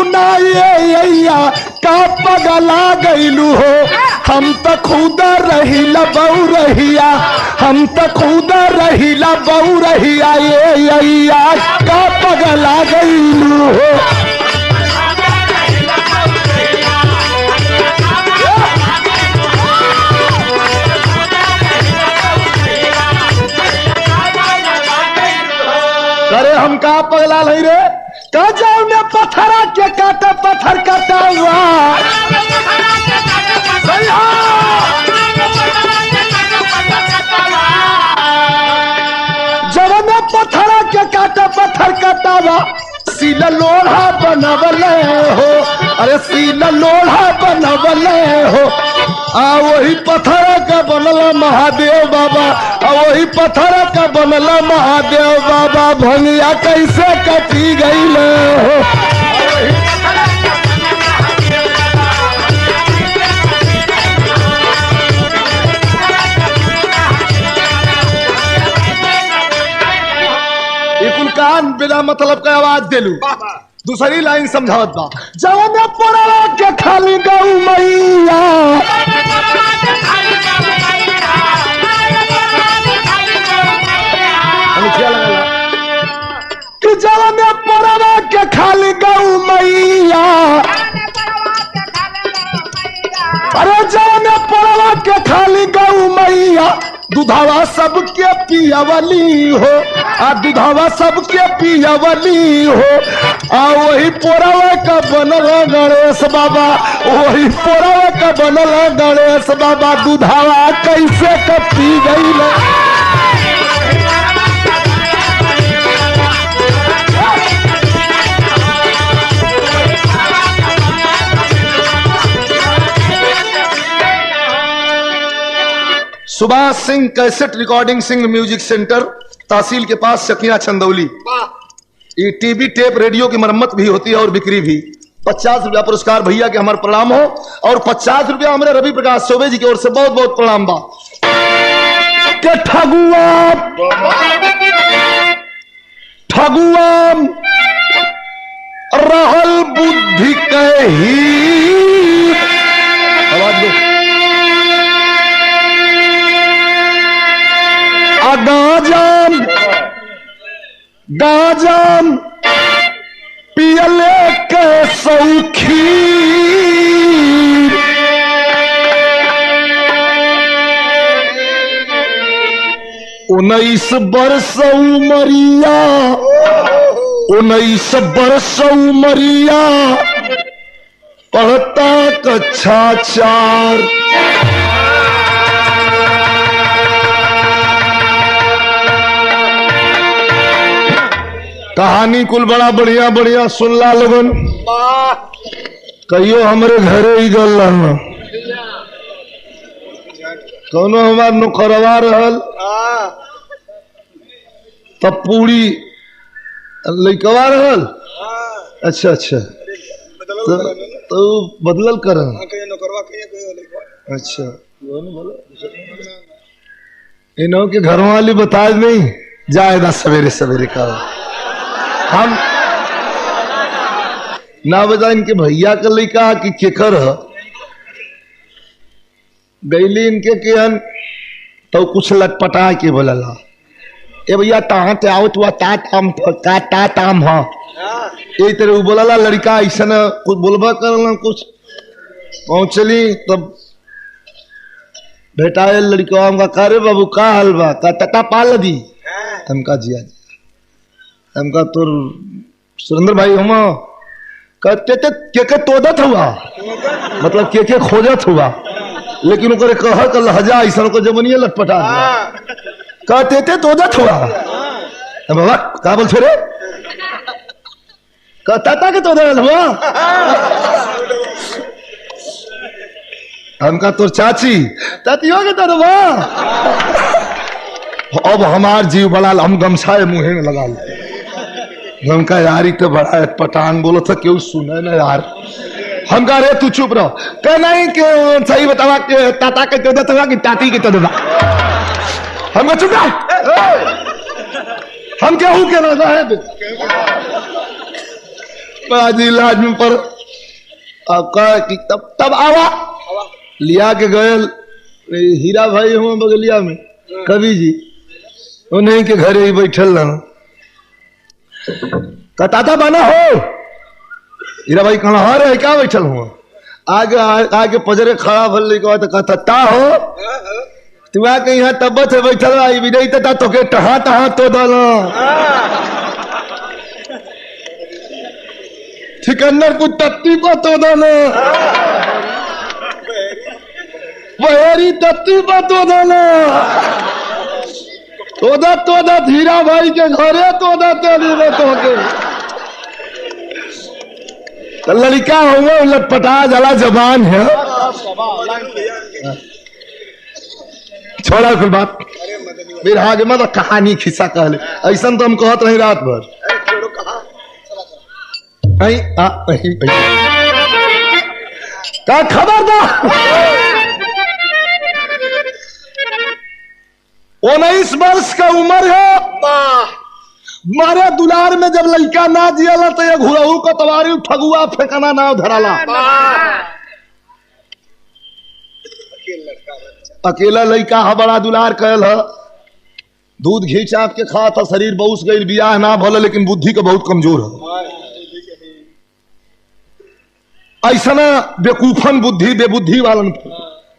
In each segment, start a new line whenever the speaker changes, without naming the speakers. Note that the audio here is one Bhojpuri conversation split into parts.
ना ये का पगला गईलू हो। हम तो खुद रहिला बहु रहिया, हम तो खुद रहिला बहु रहिया, ये का पगला गईलू हो। अरे हम का पगला नहीं रे, का जाओ ने पत्थरा के काटे पत्थर काटा हुआ। जब ने पत्थरा के काटे पत्थर काटा हुआ, सीला लोढ़ा बनवले हो। अरे सीला लोढ़ा बनवले हो। वही पत्थर का बनला महादेव बाबा, वही पत्थर का बनला महादेव बाबा। भंगिया कैसे कटी गई हो। कान बिना मतलब का आवाज देलू। दूसरी लाइन समझावत बा, जवन पड़वा के खाली गऊ मैया, कि जवन पड़वा के खाली गऊ मैया। अरे जवन पड़वा के खाली गऊ मैया, दुधावा सबके पियावली हो। दुधावा सबके पियावली हो। वही पोरावा का बनला गणेश बाबा, वही पोरावा का बनला गणेश बाबा। दुधावा कैसे कपी गई ना। Subhash Singh cassette recording Singh music centre, तहसील के पास शकिया चंदौली। ये टीवी टेप रेडियो की मरम्मत भी होती है और बिक्री भी। 50 रुपया पुरस्कार भैया के हमारे प्रणाम हो, और 50 रुपया हमारे रवि प्रकाश चौबे जी की ओर से बहुत बहुत प्रणाम बा। के ठगुआ ठगुआ रहल बुद्धि कही। आवाज दो। गाजम गाजम पियले के सौखी, 19 बरस उमरिया, 19 बरस उमरिया, पढ़ता कक्षा 4। कहानी कुल बड़ा बढ़िया बढ़िया सुनला लोगन। कहियो हमरे घरे ही गल रहना, कौनो हमार नौकरवा रहल, तब पूरी लइकवा रहल। अच्छा अच्छा, तो बदलल कर। अच्छा, इन्हों के घर वाली बता नहीं जाएगा सवेरे सवेरे का। हम ना बता इनके भैया का लइका कि केकर गईली इनके केहन, तो कुछ लटपटा के बोलला, ए भैया तहाँ ते आओ तू ता ताम हाँ, यही तरह बोलला। लड़का ऐसा न कुछ बोलबा करला, कुछ पहुंचली तब भेटाए लड़का। हमका करे बाबू का हलवा का तता पाल दी। हमका जिया जी, हमका तोर सुरेंद्र भाई हम कहते के तोदत हुआ, मतलब के खोजत हुआ, लेकिन ओकरे कह का लहजा ऐसा को जबनिया लटपटा कहते थे तोदत हुआ। बाबा का बोल छोरे कहता के तोदत हुआ। हमका तोर चाची ततियो के तो हुआ। अब हमार जीव बड़ा, हम गमछाए मुहे में लगा ले। हमका यार तो बड़ा पटांग बोलो था, क्यों सुने ना यार। हम कह रहे तू चुप रहो, कह नहीं कि सही बतावा कि ताता के तोदत हुआ कि टाटी के तोदत। हम चुप रहो, हम क्या हूं क्या ना है। आज इलाज में पर आपका कि तब आवा लिया के गए हीरा भाई हम बगलिया में कवि जी उन्हीं के घरे ही बैठल रहा कताता बना हो हीरा भाई कहना हाँ रे क्या बैठल हुआ आगे आगे पजरे खड़ा भल तो कहता हो तू आके यहाँ तब्बत है बैठल रहा भी नहीं था तो के टहा टहा तो डालो सिकंदर को तत्ती को तो डालो वही तत्ती को तो डालो तोदा हीरा भाई के घरे तोदा तो के लड़का हुआ लटपटा जला जबान है छोड़ा फिर बात मेरे आगे मत कहानी खिस्सा कहले ऐसा तो हम कहत रही रात भर का खबरदार 19 वर्ष का उम्र है मारे दुलार में जब लड़का ना जियाला तो ये घुरहू को तवारी ठगुआ फेंकना ना धराला अकेला लड़का है बड़ा दुलार कहल है दूध घी चाप के खा था शरीर बहुत गई बियाह ना भले लेकिन बुद्धि का बहुत कमजोर है ऐसा ना बेकूफन बुद्धि बेबुद्धि वालन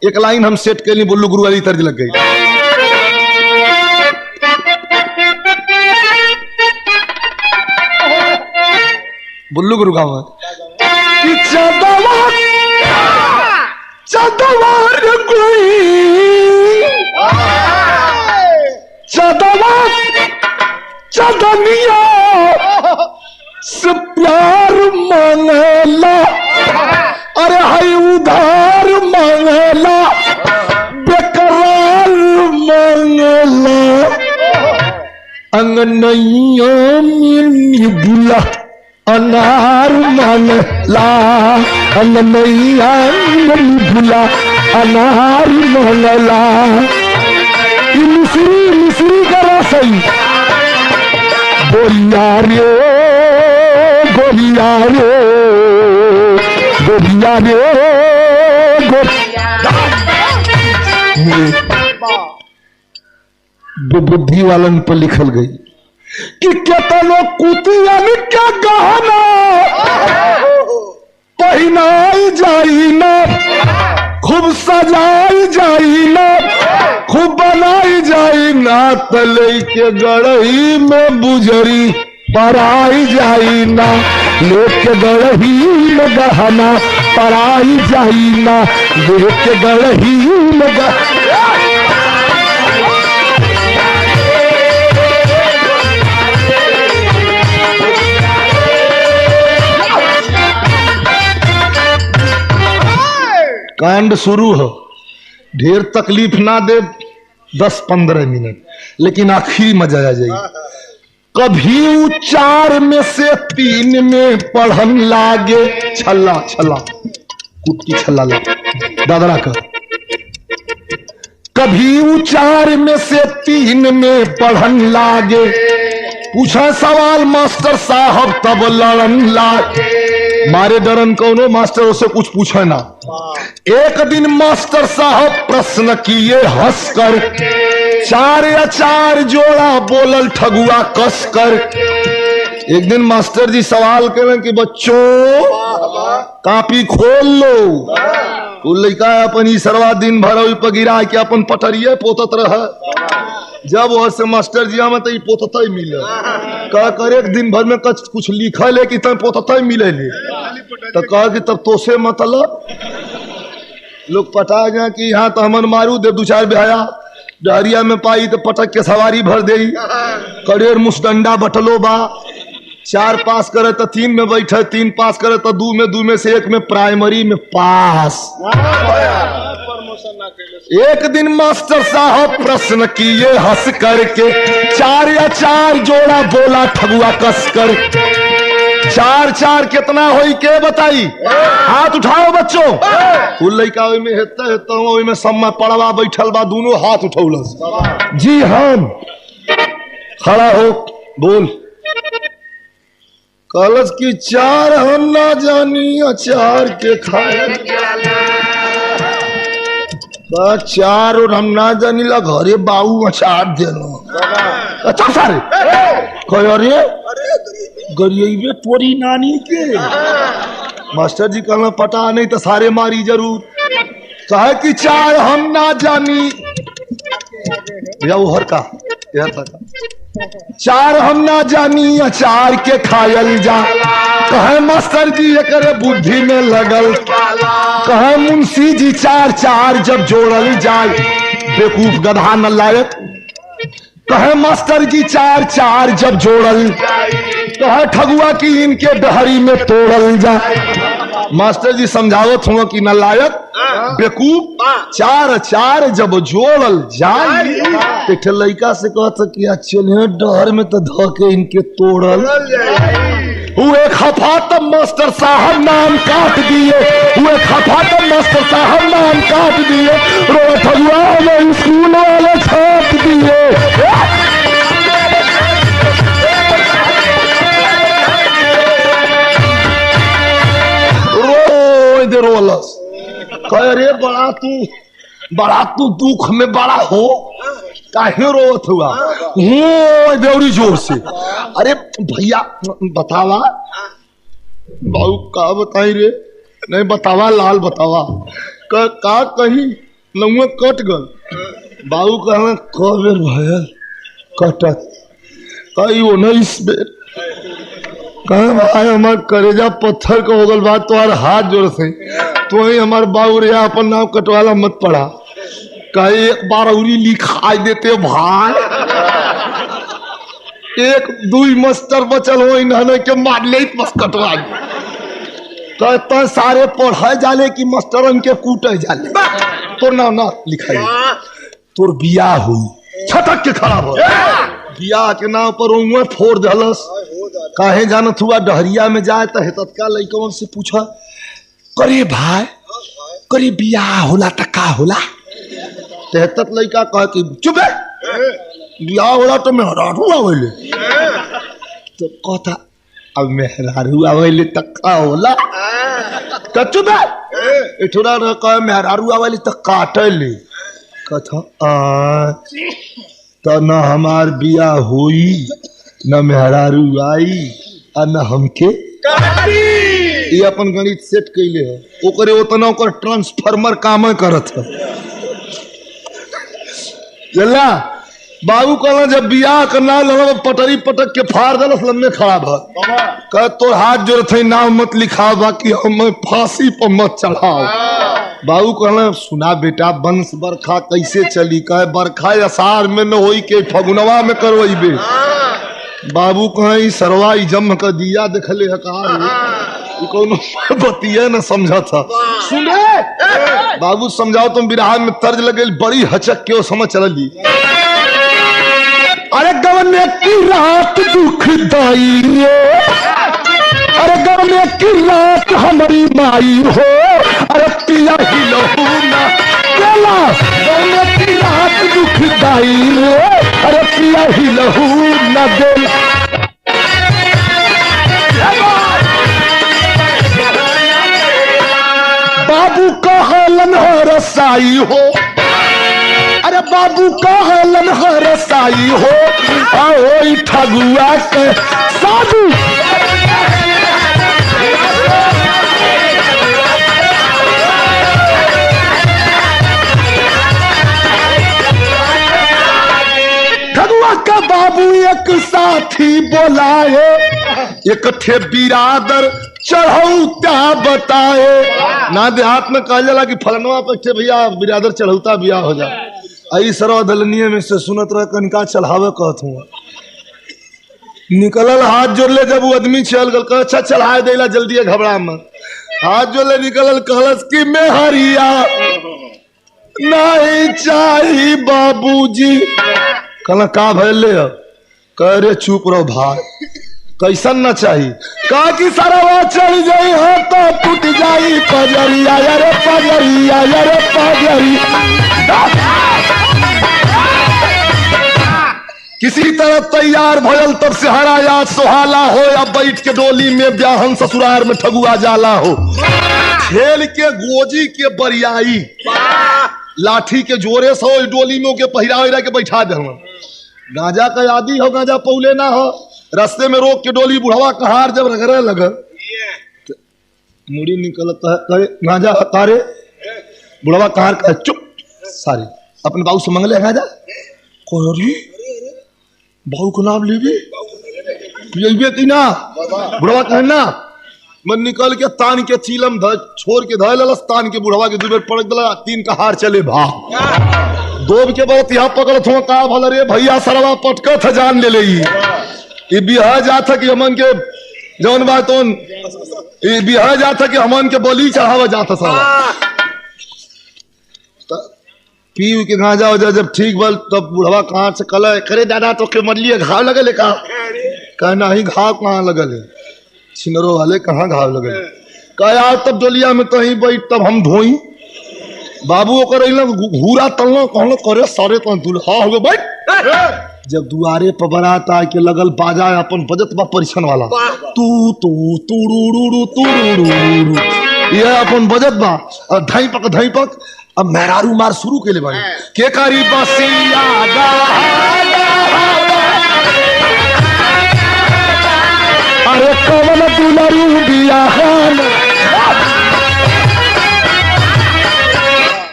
एक लाइन हम सेट के लिए बुल्लू गुरु वाली तर्ज लग गई बुल्लू गुरु गाँव कि चदनिया से प्यार मांगला अरे हाय उधार मांगला बेकरार मांगला अंगनैया में बुला अनार मांगला अंगनैया में बुला अनार मांगला मिश्री का रसई बोलिया रे बोलिया रे बोलिया रे बुद्धि वालन पर लिखल गई कि केतनो कुतियन क्या गहना पहनाई जाई ना खूब सजाई जाई ना खूब बनाई जाई ना तले के गढ़ही में बुजरी पराई जाई ना लेके गढ़ही में गहना पराई जाई ना लेके गढ़ही में कांड शुरू हो ढेर तकलीफ ना दे 10-15 मिनट लेकिन आखिरी मजा आ जाएगी कभी 4 में से 3 में पढ़न लागे छल्ला छल्ला कुत्ती छल्ला लगे दादरा का कभी 4 में से 3 में पढ़न लागे पूछा सवाल मास्टर साहब तब लड़न लागे मारे डरन कौनो मास्टर उसे कुछ पूछे ना एक दिन मास्टर साहब प्रश्न किए हंसकर 4 या 4 जोड़ा बोलल ठगुआ कसकर एक दिन मास्टर जी सवाल करें कि बच्चों कापी खोल लो तो लड़का अपन ई सरवा दिन भर पर गिरा के अपन पटरिये पोतत रह जब वह से मास्टर जी में तो पोतत मिले कह कर एक दिन भर में कुछ लिखल है कि तब पोतत मिले तो कह कि तब तो से मतलब लोग पटा गया कि यहाँ तो हमन मारू दे 2-4 बिहाया डहरिया में पाई तो पटक के सवारी भर दे करेर मुसडंडा बटलो बा 4 पास करे तो 3 में बैठे 3 पास करे तो 2 में से 1 में प्राइमरी में पास एक दिन मास्टर साहब प्रश्न किए हंस करके 4 या 4 जोड़ा बोला ठगुआ कस कर 4-4 कितना होई के बताई हाथ उठाओ बच्चों फूल लड़का में हेता में सम्मा पड़वा बैठल बा दोनों हाथ उठौलस जी हम खड़ा हो बोल कलश की चार हम ना जानी अचार के खाए चार और हम ना जानी ला घरे बाऊ अचार देनो अच्छा सारे अरे गरिए तोरी नानी के मास्टर जी कहना पता नहीं तो सारे मारी जरूर कहे कि चार हम ना जानी या वो हर का चार हम ना जानी अचार के खायल जा कहे मास्टर जी एक बुद्धि में लगल कहे मुंशी जी चार चार जब जोड़ल जाए बेवकूफ गधा न लायक कहे मास्टर जी चार चार जब जोड़ल कहे ठगुआ की इनके डहरी में तोड़ल जाए मास्टर जी समझावत हुआ कि न लायक बेवकूफ चार चार जब जोड़ल जाए एक लड़का से कहता कि चलिए डहर में तो धोके इनके तोड़ल हुए खफा तब मास्टर साहब नाम काट दिए हुए खफा तब मास्टर साहब नाम काट दिए रो ठगुआ में स्कूल वाले छाप दिए रोलस कह रे बड़ा तू दुख में बड़ा हो काहे रोत हुआ हो देवरी जोर से अरे भैया बतावा बाबू का बताई रे नहीं बतावा लाल बतावा का कहीं लंगुआ कट गल बाबू कहना कबेर भयल कटत कई 19 बेर कहा भाई हमार करेजा पत्थर का होगल बात तुम्हारे हाथ जोड़ से तो ही हमारे बाबू रे अपन नाम कटवाला मत पड़ा कहीं एक बार उरी लिखाई देते भाई एक दुई मास्टर बचल हो इन्होंने के मार ले बस कटवा तो सारे पढ़ाए जाले कि मास्टर के कूटे जाले तो ना लिखाई तोर बियाह हुई छटक के खराब हो बियाह के नाम पर उंगली फोड़ दलस काहे जानत हुआ डहरिया में जाए तो तत्काल लइकवन से पूछा करे भाई करे बियाह होला त का होला तेहतत लइका कह कि चुप है बियाह होला तो मेहरारू आवेले तो कहता अब मेहरारू आवेले त का होला त चुप है इठुरा न कह मेहरारू आवेले त काटले कथा तो न हमार बियाह हुई न मेहरारू आई आ न हमके ये अपन गणित सेट कैले है ओकरे उतना ओकर ट्रांसफार्मर काम करत है जल्ला बाबू कहना जब बियाह करना लगा पटरी पटक के फाड़ दलस लम्बे खराब है कह तो हाथ जोड़ थे नाम मत लिखा बाकी हम फांसी पर मत चढ़ाओ बाबू कहना सुना बेटा वंश बरखा कैसे चली कहे बरखा असार में न होई के फगुनवा में करवैबे बाबू कहीं सरवा जम का दिया देखले है कहा कौन बतिया न समझा था सुने बाबू समझाओ तुम बिरहा में तर्ज लगे बड़ी हचक के समझ चली अरे गवने की रात दुखदाई अरे गवने की रात हमारी माई हो अरे पिया ही लहू ना चला गवने की रात दुखदाई अरे पिया ही लहू ना दे बाबू का हालन हो रसाई हो अरे बाबू का हालन हो रसाई हो आओ ठगुआ के साधु ठगुआ का बाबू एक साथी बोलाए एक थे बिरादर चढ़ौता बताए ना देहात में कहा जाला कि फलनवा पे भैया बिरादर चढ़ौता बियाह हो जाए आई सरवा दलनिये में से सुनत रह कनका चढ़ावे कहत हूँ निकलल हाथ जोड़ ले जब वो आदमी चल गल कह अच्छा चढ़ाए देला जल्दी घबरा मत हाथ जोड़ ले निकलल कहलस कि मैं हरिया नहीं चाहिए बाबूजी कहला का भले कह रे चुप रहो भाई कैसन न चाहिए कहा कि सारा चढ़ जाई हो तो टूट जाई पजरिया रे पजरिया रे पजरिया कि इसी तरह तैयार भयल तब से हरा याद सुहाला हो, या बैठ के डोली में ब्याहन ससुरार में ठगुआ जाला हो। खेल के गोजी के बरियाई लाठी के जोरे से हो डोली में के पहिरा के बैठा दे। गांजा का आदि हो, गांजा पौले ना हो, रास्ते में रोक के डोली बुढ़वा कहार जब रगड़े लगे मुड़ी निकलता है गांजा तारे बुढ़वा कहार का चुप सारी अपने बाबू से मंगले गांजा कोरी बाबू को नाम लीबी ये की ना बुढ़वा कहना मन निकल के तान के चीलम छोड़ के धय ललस तान के बुढ़वा के दुबेर पड़क दला तीन का हार चले भाग दोब के बहुत यहाँ पकड़त हो का भल रे भैया सरवा पटकत है जान ले ले बिहार जात कि हमन के जौन बात बिहार जात कि हमन के बलि चढ़ावा जाता सारा पी के गांजा हो जा जब ठीक बल तब बुढ़वा कहाँ से कल करे दादा तो के मरलिए घाव लगल का कहना ही घाव कहाँ लगल है छिनरो वाले कहाँ घाव लगल कहा यार तब डोलिया में कहीं बैठ तब हम धोई बाबू कर घूरा तलना कहना करे सारे तो दुल्हा हो गए बैठ जब दुआरे पर बारात आके लगल बाजा अपन बजत बा परिछन वाला तू तू तुड़ू तुड़ू ये अपन बजत बा और धई पक अब मेहरारू मार शुरू के ले भाई के करी बसिया अरे कवन दुलरू बियाहन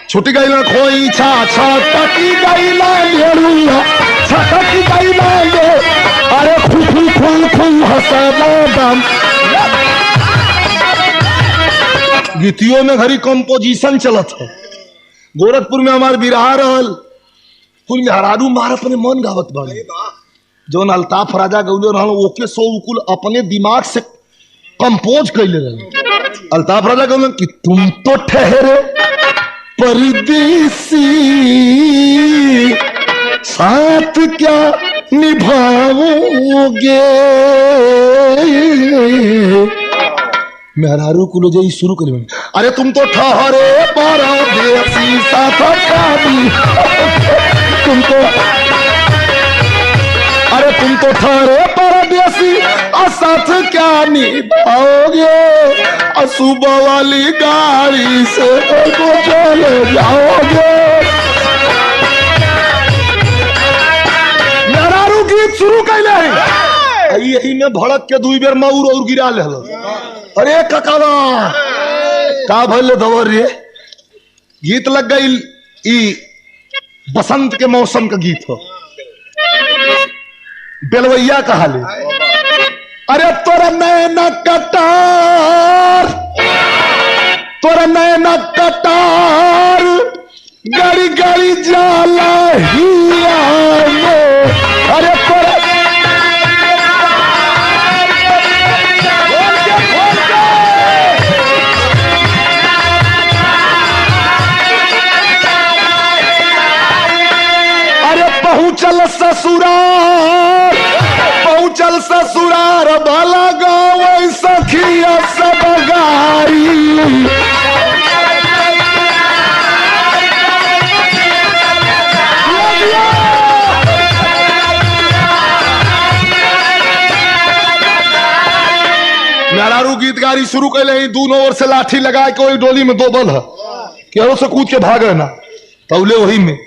छुट गई ना खोई छा टकी गई ना लेरुआ छटकी गई ना ले अरे खू हसना दम गीतियों में घरी कंपोजिशन चलत है। गोरखपुर में हमारे बिरहा रहल कुल मेहरारू मार अपने मन गावत बानी जौन अल्ताफ राजा गौले रहल ओके सो कुल अपने दिमाग से कंपोज कैले रहल। अल्ताफ राजा गौले कि तुम तो ठहरे परदेसी साथ क्या निभाओगे मेहरारू कुलो जई शुरू करी अरे तुम तो ठहरे परदेसी साथ तुम तो अरे तुम तो ठहरे परदेसी साथ क्या निभाओगे सुबह वाली गाड़ी से तो चले जाओगे। मेहरारू गीत शुरू कैले यही में भड़क के दुई बेर मऊर और गिरा ले अरे ककावा का भले दवर रे गीत लग गई बसंत के मौसम का गीत हो बेलवैया कहा ले अरे तोरा नैना कटार गड़ी गड़ी जाला हिया अरे तोरा पहुंचल ससुरार भला गाँव सखिया सब गारी मेहरारू गीत गारी शुरू कर ले दोनों ओर से लाठी लगा के वही डोली में दो बल है केहू से कूद के भागे ना तौले वही में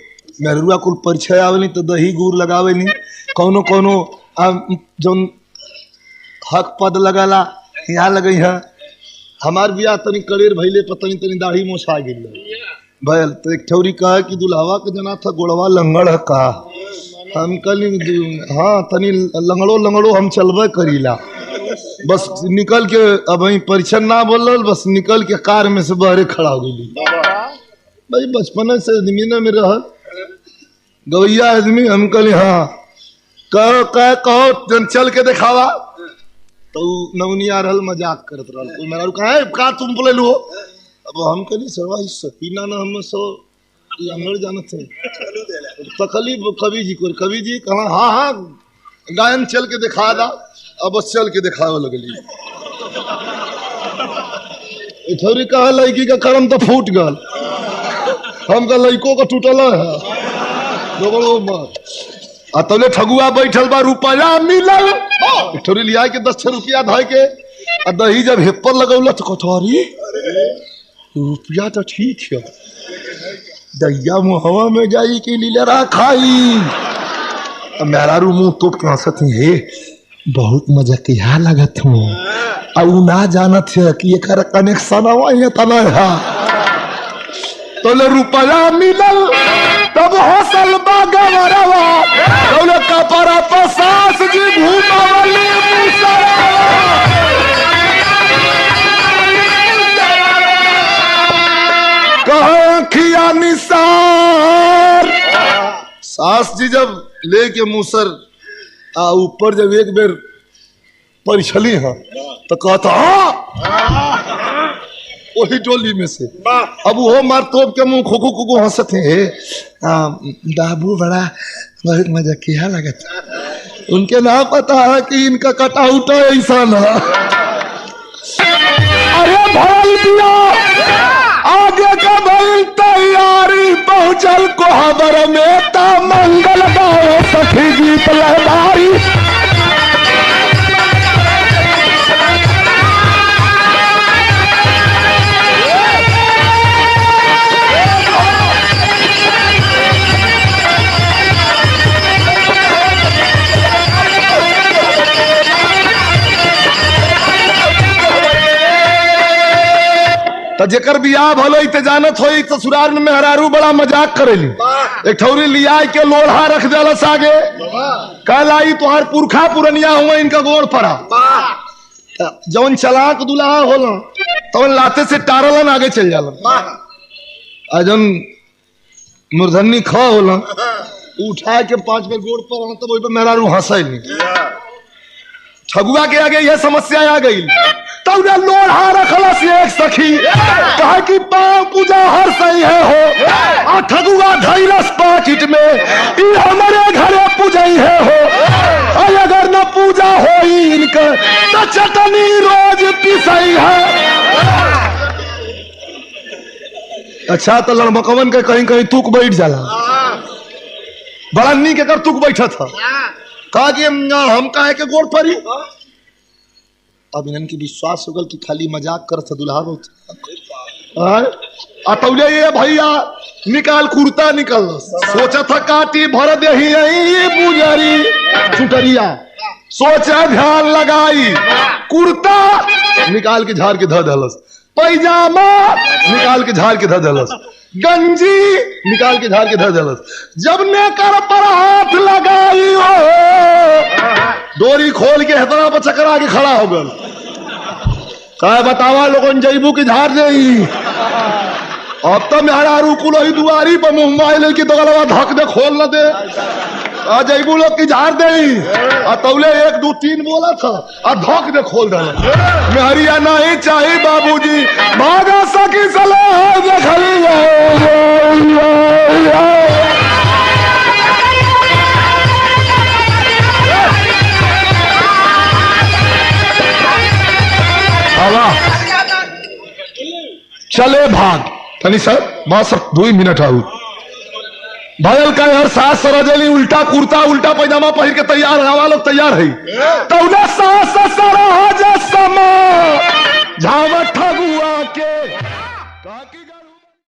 मेहरुआ कुल परिचय आवे तो दही गुड़ लगावे नहीं कौनो कौनो जौन हक पद लगाला यहाँ लगे है हमार बिया तनी कड़ेर भैले पतनी तनी दाढ़ी मोछा गई भैल तो एक ठौरी कहा कि दुल्हावा के जना था गोड़वा लंगड़ है कहा हम कल हाँ तनी लंगड़ो हम चलबे करीला बस निकल के अब परिचय ना बोल बस निकल के कार में से बहरे खड़ा हो गई भाई बचपन से जमीन में रह गवैया आदमी हम कहले हाँ कहो चल के दिखावा तो नवनिया रहल मजाक करत रहल मेरा कहा का तुम बोले लो अब हम कहली सरवा सकीना ना हम सो अंगड़ जानत थे तकली कवि जी कहा हाँ हाँ गायन चल के दिखा दा अब चल के दिखावे लगली थोड़ी कहा लड़की का करम तो फूट गल हम का लड़कों का टूटल है तौले ठगुआ बैठल बा रुपया मिलल ठोरी लिया के 10 रुपया धय के दही जब हेपर लगौल तो कथारी रुपया तो ठीक है दैया मुहवा में जाई कि लीलरा खाई मेरा रू मुंह तोप के हंसत है बहुत मजा किया लगत हूँ और ना जानत है कि एकर कनेक्शन है तना है तोले रुपया मिलल तब हौसल बागवरवा तोले कपड़ा पर सास जी घूमवली खिया निसार सास जी जब लेके मूसर ऊपर जब एक बेर परिछली है तो कहता वही टोली में से अब वो मार तोप के मुंह खुकू खुकू हंसते हैं बाबू बड़ा बहुत मजा किया लगा था उनके ना पता है कि इनका कटआउट ऐसा ना अरे भल दिया आगे का भल तैयारी पहुंचल कोहबर में ता मंगल गाओ सखी गीत लहराई तो जेकर बियाह भलो ते जानत होई तो ससुराल में मेहरारू बड़ा मजाक करेली एक ठौरी लिया के लोढ़ा रख देलस आगे कल आई तुहार पुरखा पुरनिया हुआ इनका गोड़ पड़ा जौन चलाक दुल्हा होला तो लाते से टारलन आगे चल जाला जौन मूर्धनी ख होला उठा के 5 बेर गोड़ पर तब वही पर मेहरारू हंसै ठगुआ के आगे यह समस्या आ गई तब लोढ़ा रखला से एक सखी कहा कि पांव पूजा हर सही है हो और ठगुआ धैलस पाकिट में ये हमारे घरे पूजई है हो और अगर न पूजा हो इनका तो चटनी रोज पिसई है। अच्छा तो लड़मकवन के कहीं कहीं तुक बैठ जाला बड़ा नीक एकर तुक बैठा था कहा कि हम काहे के गोड़ परी अब इनकी विश्वास हो गल कि खाली मजाक कर दुल्हा अतौले ये भैया निकाल कुर्ता निकल सोचा था काटी भर दे बुजरी चुटरिया सोचा ध्यान लगाई कुर्ता निकाल के झाड़ के ध दलस पैजामा निकाल के झाड़ के ध दलस गंजी निकाल के झाड़ के ध दलस जब ने कर पर हाथ लगाई हो डोरी खोल के हथरा पर चकरा के खड़ा हो गल कहे बतावा लोगन जैबू की झाड़ दे अब तो मेहरा रुकुल ही दुआरी पर मुंह माइल की दोगलवा धक दे खोल न दे जैबू लोग की झाड़ दे तौले 1 2 3 बोला था धक दे खोल दे मेहरिया नहीं चाहिए बाबूजी भागा सकी सलाह देखली चले भाग तनी सर बस 2 मिनट आऊ भयल का यार सास सरजली उल्टा कुर्ता उल्टा पैजामा पहन के तैयार हवा लोग तैयार है तो सास सराज समा झावट